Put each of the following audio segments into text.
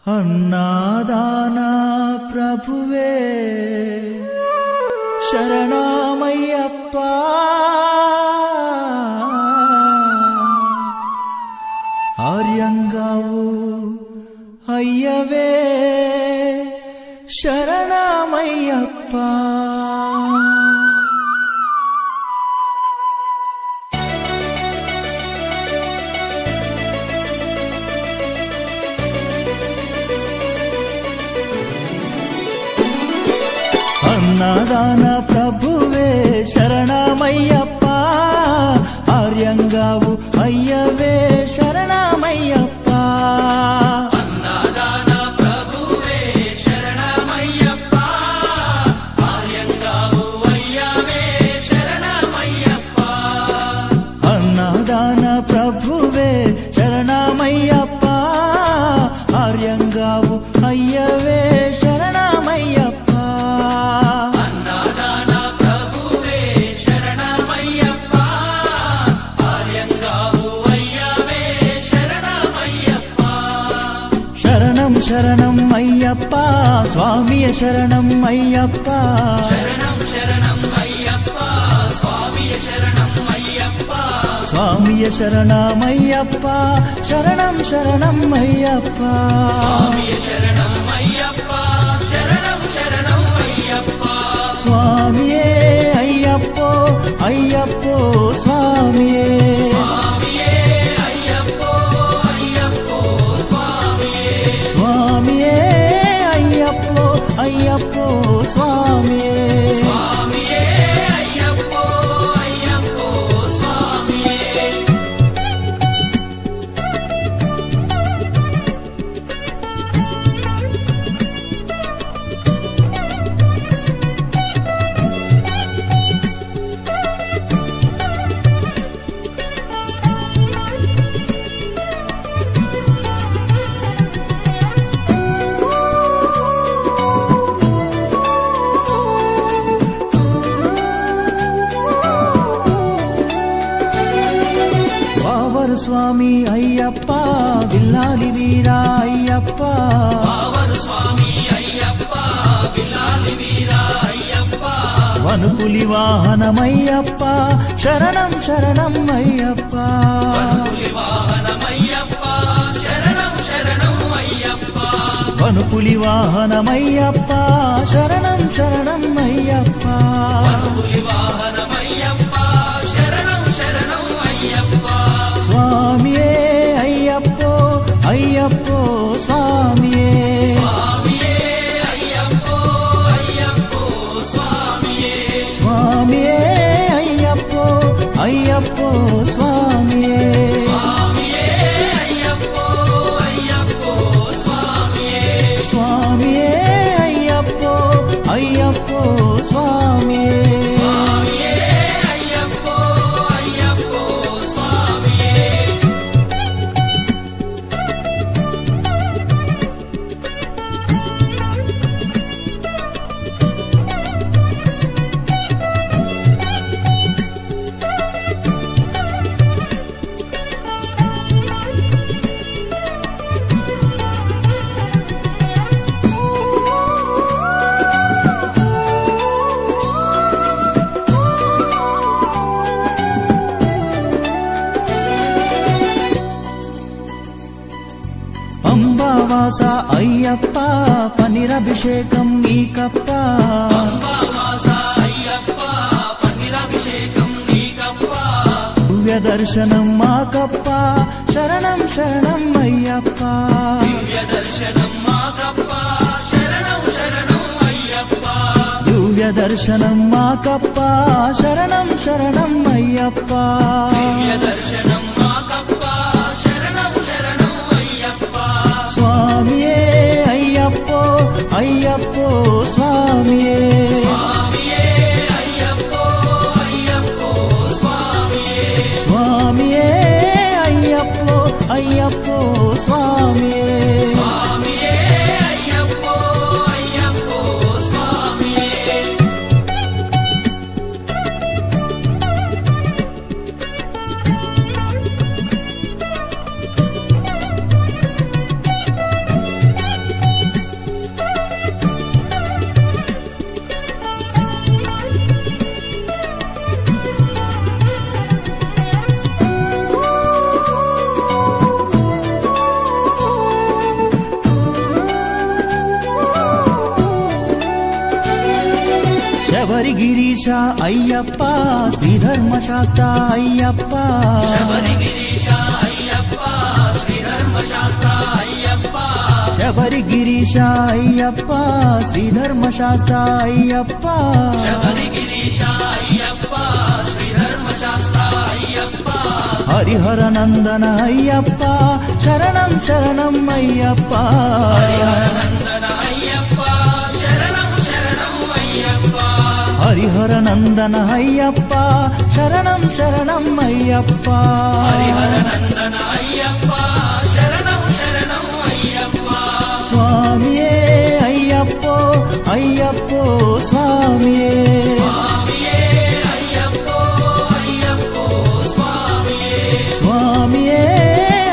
అన్నాదానా ప్రభువే శరణమయ్యప్ప ఆర్యంగావు అయ్యవే శరణమయ్యప్ప అన్నదాన ప్రభువే శరణమయ్యప్ప ఆర్యంగావు అయ్యవే శరణమయ్యప్ప అన్నదాన ప్రభువే శరణమయ్యప్ప ఆర్యంగావు అయ్యవే శరణమయ్యప్ప అన్నదాన ప్రభువే శరణమయ్యప్ప ఆర్యంగావు అయ్యవే శరణమయ్యప్ప శరణం అయ్యప్ప స్వామియ శరణం అయ్యప్ప శరణం శరణం అయ్యప్ప స్వామియ శరణం అయ్యప్ప స్వామియ శరణమయ్యప్ప శరణం శరణం అయ్యప్ప స్వామియ శరణం అయ్యప్ప శరణం శరణం అయ్యప్ప స్వామియే అయ్యప్పో అయ్యప్పో స్వామియే స్వామియే అయ్యప్పో అయ్యప్పో స్వామియే స్వామియే అయ్యప్పో అయ్యప్పో స్వామియే స్వామియే అయ్యప్పో అయ్యప్పో స్వామియే వావరు స్వామి అయ్యప్ప విల్లాలి వీరా అయ్యప్ప పావరు స్వామి అయ్యప్ప విల్లాలి వీరా అయ్యప్ప వనుపులి వాహనమయ్యప్ప శరణం శరణం అయ్యప్ప పులి వాహనమయ్యప్ప శరణం శరణం అయ్యప్ప వనుపులి వాహనమయ్యప్ప శరణం శరణం అయ్యప్ప పులి వాహనమయ్యప్ప శరణం శరణం అయ్యప్ప స్వామియే అయ్యప్పో అయ్యప్పో స్వామియే స్వామియే అయ్యప్పో అయ్యప్పో స్వామియే స్వామియే అయ్యప్పో అయ్యప్పో స్వామియే స్వామియే అయ్యప్పో అయ్యప్పో స్వామియే స్వామియే అయ్యప్పో అయ్యప్పో స్వామియే స్వామియే అయ్యప్పో అయ్యప్పో స్వామియే పంబావాస అయ్యప్ప పనిరభిషేకం నీకప్ప అంబావాస అయ్యప్ప పన్నీరాభిషేకం నీకప్ప దివ్య దర్శనం మాకప్ప శరణం శరణం అయ్యప్ప దివ్య దర్శనం మాకప్ప శరణం శరణం అయ్యప్ప దివ్య దర్శనం మాకప్ప శరణం శరణం అయ్యప్ప దివ్య దర్శనం మాకప్ప శరణం శరణం అయ్యప్ప స్వామియే అయ్యప్పో అయ్యప్పో స్వామియే స్వామియే అయ్యప్పో అయ్యప్పో స్వామియే స్వామియే అయ్యప్పో అయ్యప్పో స్వామియే స్వామియే అయ్యప్పో అయ్యప్పో స్వామియే శబరిగిరీశ అయ్యప్ప శ్రీధర్మశాస్త్ర అయ్యప్ప శబరిగిరీశ అయ్యప్ప శ్రీధర్మశాస్త్ర అయ్యప్ప శబరిగిరీశ అయ్యప్ప శ్రీధర్మశాస్త్ర అయ్యప్ప శబరిగిరీశ అయ్యప్ప శ్రీధర్మశాస్త్ర అయ్యప్ప హరిహర నందన అయ్యప్ప శరణం శరణం అయ్యప్ప హరిహరనందన అయ్యప్ప శరణం శరణం అయ్యప్ప హరిహర నందన అయ్యప్ప శరణం శరణం అయ్యప్ప హరిహరనందన అయ్యప్ప శరణం శరణం అయ్యప్ప స్వామియే అయ్యప్పో అయ్యప్పో స్వామియే స్వామియే అయ్యప్పో అయ్యప్పో స్వామియే స్వామియే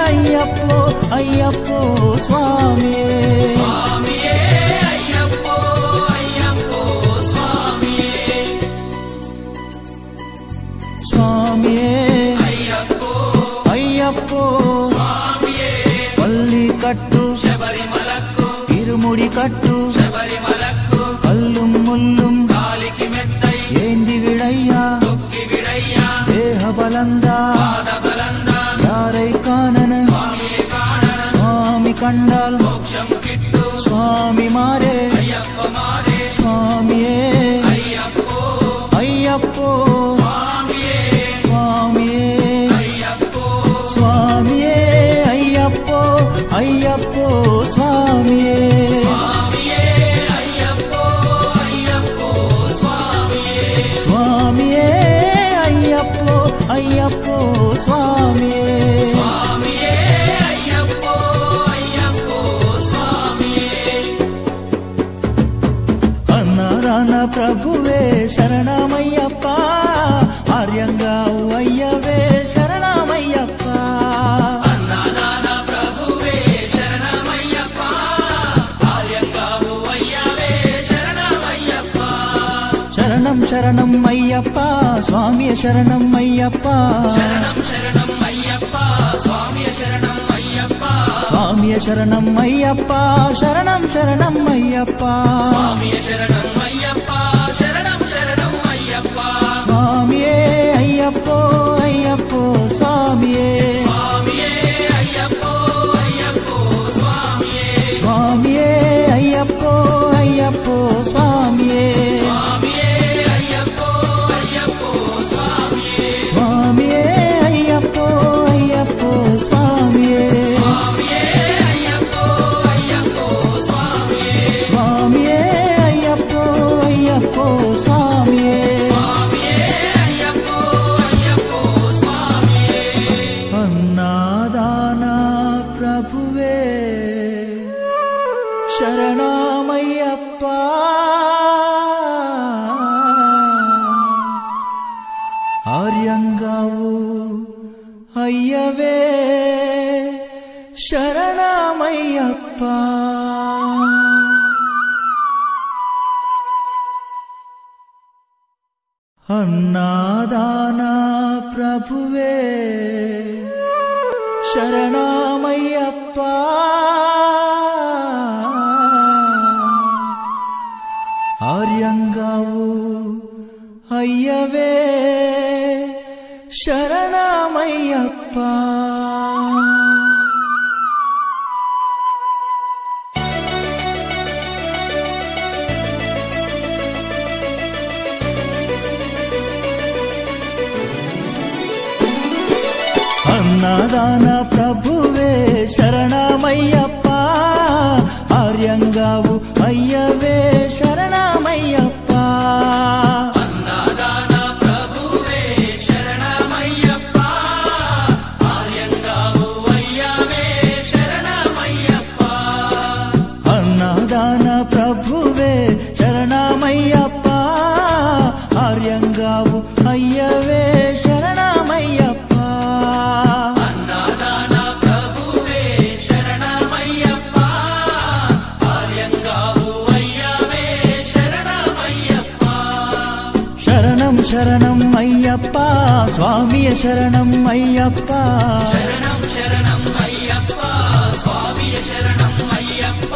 అయ్యప్పో అయ్యప్పో స్వామియే స్వామియే అయ్యప్పో అయ్యప్పో స్వామియే స్వామియే అయ్యప్పో అయ్యప్పో స్వామియే పల్లి కట్టు శబరిమలకు ఇరుముడి కట్టు శబరిమలకు కల్లు ముల్లుం కాలికి మెత్తై ఏంది విడయ్యా తొక్కి విడయ్యా దేహ బలందా పాదబలందా యారై కానన స్వామియే కాణన స్వామి కండాల్ మోక్షం కిట్టు స్వామి మారే అయ్యప్ప మారే స్వామియే అయ్యప్పో అయ్యప్పో స్వామియే స్వామియే అయ్యప్పో స్వామియే అయ్యప్పో అయ్యప్పో స్వామియే స్వామియే అయ్యప్పో అయ్యప్పో స్వామియే స్వామియే అయ్యప్పో అయ్యప్పో స్వామియే స్వామియే అయ్యప్పో అయ్యప్పో స్వామియే అన్నారాన ప్రభువే శరణమయ్యప్ప ఆర్యంగా అయ్యవే శరణమయ్యప్ప అన్నదాన ప్రభువే శరణమయ్యప్ప ఆర్యంగావు అయ్యవే శరణమయ్యప్ప శరణం శరణం అయ్యప్ప స్వామియ శరణం అయ్యప్ప శరణం శరణం అయ్యప్ప స్వామియ శరణం అయ్యప్ప స్వామియ శరణం అయ్యప్ప శరణం శరణం అయ్యప్ప స్వామియ శరణం అయ్యప్ప శరణం శరణం అయ్యప్ప స్వామియే అయ్యప్పో అయ్యప్పో స్వామియే స్వామియే అయ్యప్పో అయ్యప్పో స్వామియే స్వామియే అయ్యప్పో అయ్యప్పో స్వామియే స్వామియే అయ్యప్పో అయ్యప్పో స్వామియే స్వామియే అయ్యప్పో అయ్యప్పో స్వామియే స్వామియే అయ్యప్పో అయ్యప్పో స్వామియే స్వామియే అయ్యప్పో అయ్యప్పో స్వామియే స్వామియే అయ్యప్పో అయ్యప్పో స్వామియే అన్నాదాన ప్రభువే శరణమయ్యప్ప ఆర్యంగావు అయ్యవే శరణమయ్యప్ప అన్నాదాన ప్రభువే శరణమయ్యప్ప ఆర్యంగావు అయ్యవే శరణమయ్యప్ప అన్నదాన ప్రభువే శరణమయ్యప్ప ఆర్యంగావు అయ్యవే శరణమయ్యప్ప అన్నదాన ప్రభువే శరణమయ్యప్ప ఆర్యంగావు అయ్యవే శరణమయ్యప్ప అన్నదాన ప్రభువే శరణమయ్యప్ప ఆర్యంగావు అయ్యవే శరణమయ్యప్ప అన్నదాన ప్రభువే శరణమయ్యప్ప ఆర్యంగావు అయ్యవే శరణమయ్యప్ప శరణం శరణం అయ్యప్ప స్వామియ శరణం అయ్యప్ప శరణం శరణం అయ్యప్ప స్వామియ శరణం అయ్యప్ప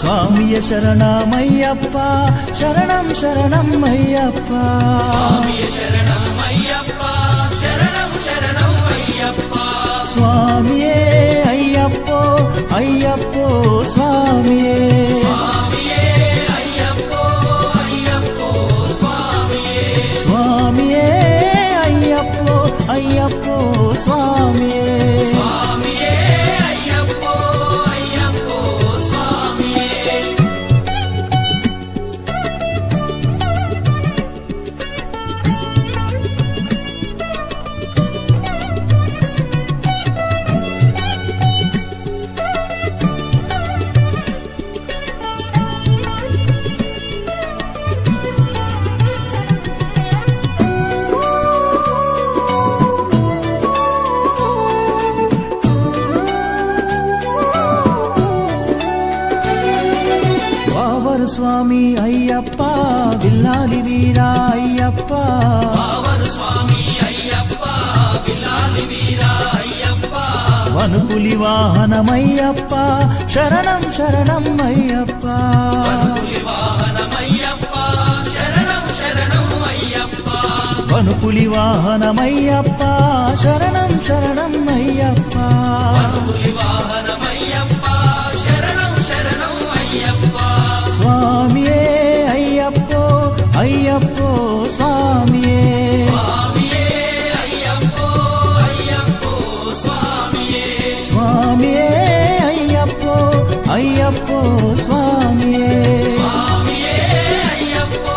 స్వామియ స్వామియ శరణమయ్యప్ప శరణం శరణం అయ్యప్ప స్వామియ శరణం అయ్యప్ప శరణం శరణం అయ్యప్ప స్వామియే అయ్యప్పో అయ్యప్పో స్వామియే స్వామియే అయ్యప్పో అయ్యప్పో స్వామియే స్వామియే అయ్యప్పో అయ్యప్పో స్వామియే స్వామియే అయ్యప్పో అయ్యప్పో స్వామియే వావరు స్వామి అయ్యప్ప విల్లాలి వీరా అయ్యప్ప పావరు స్వామి అయ్యప్ప విల్లాలి వీరా అయ్యప్ప వనుపులి వాహనమయ్యప్ప శరణం శరణం అయ్యప్ప పులి వాహనమయ్యప్ప శరణం శరణం అయ్యప్ప వనుపులి వాహనమయ్యప్ప శరణం శరణం అయ్యప్ప పులి వాహనమయ్యప్ప శరణం శరణం అయ్యప్ప స్వామియే అయ్యప్పో అయ్యప్పో స్వామియే స్వామియే అయ్యప్పో అయ్యప్పో స్వామియే స్వామియే అయ్యప్పో అయ్యప్పో స్వామియే స్వామియే అయ్యప్పో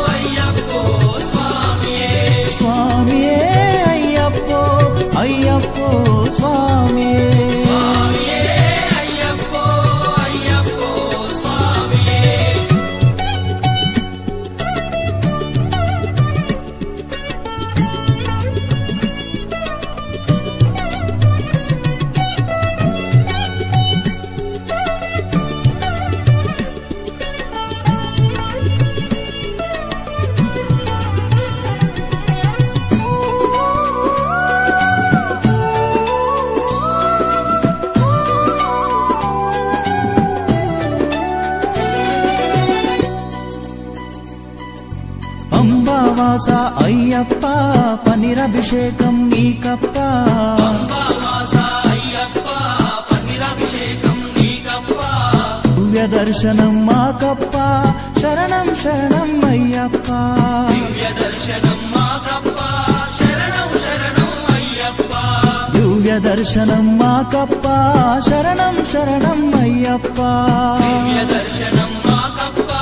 అయ్యప్పో స్వామియే స్వామియే అయ్యప్పో అయ్యప్పో స్వామియే స్వామియే అయ్యప్పో అయ్యప్పో స్వామియే అంబావాస అయ్యప్ప పనిరభిషేకం నీకప్ప అంబావాస అయ్యప్ప పన్నీరాభిషేకం నీకప్ప దివ్య దర్శనం మాకప్ప శరణం శరణం అయ్యప్ప దివ్య దర్శనం మాకప్ప శరణం శరణం అయ్యప్ప దివ్య దర్శనం మాకప్ప శరణం శరణం అయ్యప్ప దివ్య దర్శనం మాకప్ప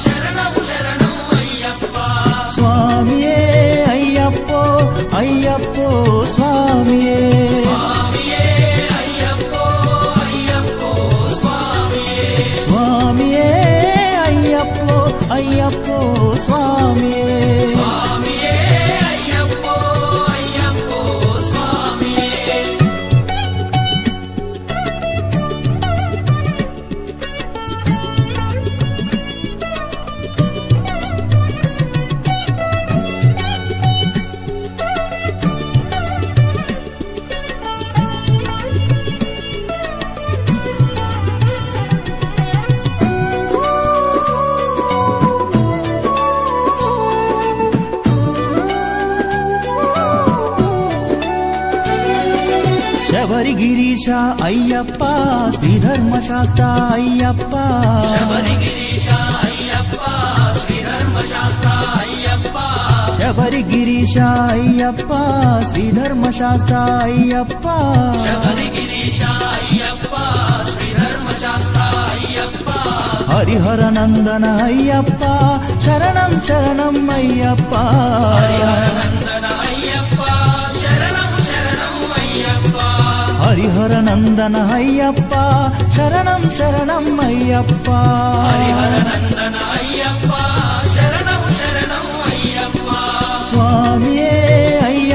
శరణం శరణం అయ్యప్ప స్వామియే అయ్యప్పో అయ్యప్పో స్వామియే స్వామియే అయ్యప్పో అయ్యప్పో స్వామియే స్వామియే అయ్యప్పో అయ్యప్పో స్వామియే స్వామియే అయ్యప్పో అయ్యప్పో స్వామియే శబరిగిరీశ అయ్యప్ప శ్రీధర్మశాస్త్ర అయ్యప్ప శబరిగిరీశ అయ్యప్ప శ్రీధర్మశాస్త్ర అయ్యప్ప శబరిగిరీశ అయ్యప్ప శ్రీధర్మశాస్త్ర అయ్యప్ప శబరిగిరీశ అయ్యప్ప శ్రీధర్మశాస్త్ర అయ్యప్ప హరిహర నందన అయ్యప్ప శరణం శరణం అయ్యప్ప హరిహరనందన అయ్యప్ప శరణం శరణం అయ్యప్ప హరిహర నందన అయ్యప్ప శరణం శరణం అయ్యప్ప హరిహరనందన